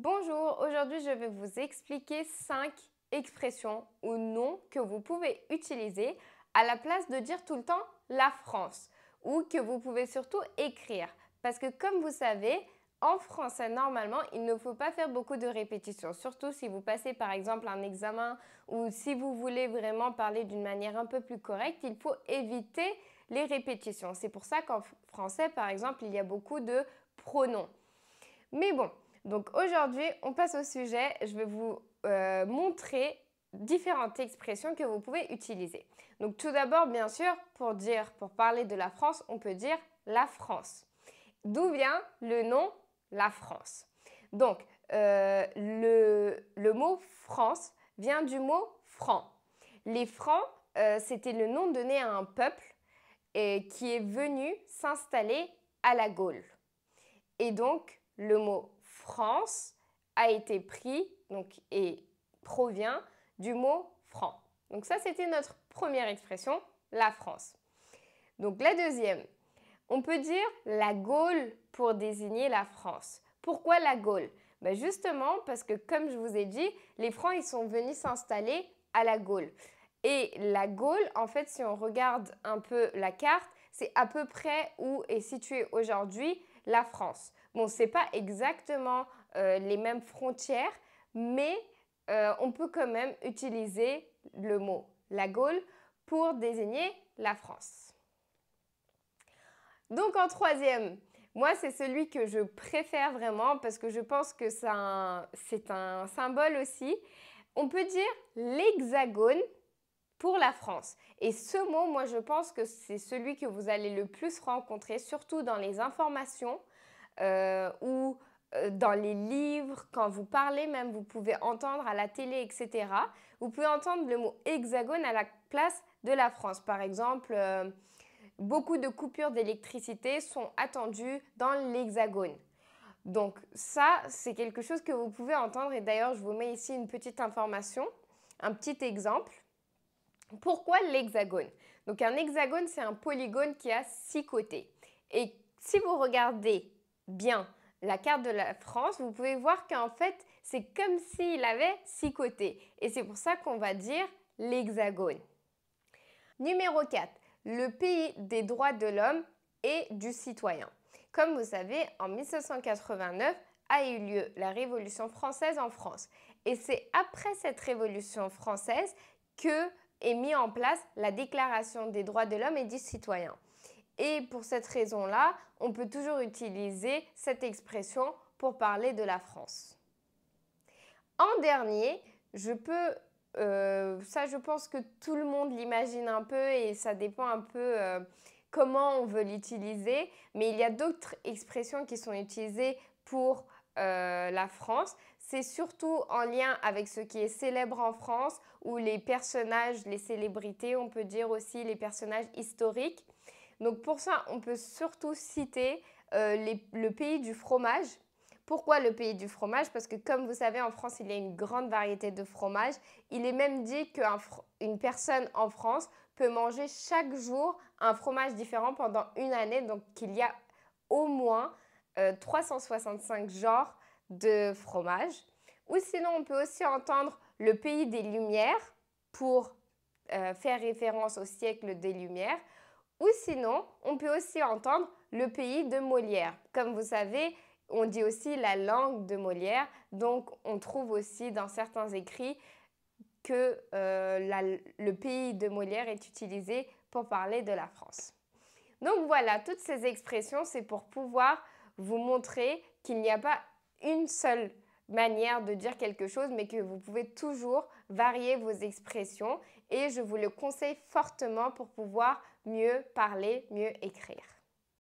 Bonjour, aujourd'hui je vais vous expliquer 5 expressions ou noms que vous pouvez utiliser à la place de dire tout le temps la France ou que vous pouvez surtout écrire. Parce que comme vous savez, en français normalement, il ne faut pas faire beaucoup de répétitions, surtout si vous passez par exemple un examen ou si vous voulez vraiment parler d'une manière un peu plus correcte, il faut éviter les répétitions. C'est pour ça qu'en français par exemple, il y a beaucoup de pronoms. Mais bon, donc aujourd'hui, on passe au sujet. Je vais vous montrer différentes expressions que vous pouvez utiliser. Donc tout d'abord, bien sûr, pour parler de la France, on peut dire la France. D'où vient le nom la France? Donc, le mot France vient du mot franc. Les Francs, c'était le nom donné à un peuple qui est venu s'installer à la Gaule. Et donc, le mot France a été pris et provient du mot franc. Donc ça, c'était notre première expression, la France. Donc la deuxième, on peut dire la Gaule pour désigner la France. Pourquoi la Gaule? Justement parce que, comme je vous ai dit, les Francs ils sont venus s'installer à la Gaule. Et la Gaule, en fait, si on regarde un peu la carte, c'est à peu près où est située aujourd'hui la France. Bon, ce n'est pas exactement les mêmes frontières, mais on peut quand même utiliser le mot la Gaule pour désigner la France. Donc en troisième, moi c'est celui que je préfère vraiment parce que je pense que c'est un symbole aussi. On peut dire l'hexagone pour la France. Et ce mot, moi je pense que c'est celui que vous allez le plus rencontrer, surtout dans les informations ou dans les livres, quand vous parlez même, vous pouvez entendre à la télé, etc. Vous pouvez entendre le mot hexagone à la place de la France. Par exemple, beaucoup de coupures d'électricité sont attendues dans l'hexagone. Donc ça, c'est quelque chose que vous pouvez entendre et d'ailleurs, je vous mets ici une petite information, un petit exemple. Pourquoi l'hexagone? Donc un hexagone, c'est un polygone qui a 6 côtés. Et si vous regardez bien la carte de la France, vous pouvez voir qu'en fait, c'est comme s'il avait 6 côtés. Et c'est pour ça qu'on va dire l'hexagone. Numéro 4, le pays des droits de l'homme et du citoyen. Comme vous savez, en 1789 a eu lieu la Révolution française en France. Et c'est après cette Révolution française que est mis en place la Déclaration des droits de l'homme et du citoyen. Et pour cette raison-là, on peut toujours utiliser cette expression pour parler de la France. En dernier, je pense que tout le monde l'imagine un peu et ça dépend un peu comment on veut l'utiliser. Mais il y a d'autres expressions qui sont utilisées pour la France. C'est surtout en lien avec ce qui est célèbre en France ou les personnages, les célébrités, on peut dire aussi les personnages historiques. Donc pour ça, on peut surtout citer le pays du fromage. Pourquoi le pays du fromage? Parce que comme vous savez, en France, il y a une grande variété de fromages. Il est même dit qu'une personne en France peut manger chaque jour un fromage différent pendant une année. Donc il y a au moins 365 genres de fromage. Ou sinon, on peut aussi entendre le pays des Lumières pour faire référence au siècle des Lumières. Ou sinon, on peut aussi entendre le pays de Molière. Comme vous savez, on dit aussi la langue de Molière. Donc, on trouve aussi dans certains écrits que le pays de Molière est utilisé pour parler de la France. Donc voilà, toutes ces expressions, c'est pour pouvoir vous montrer qu'il n'y a pas une seule manière de dire quelque chose, mais que vous pouvez toujours varier vos expressions et je vous le conseille fortement pour pouvoir mieux parler, mieux écrire.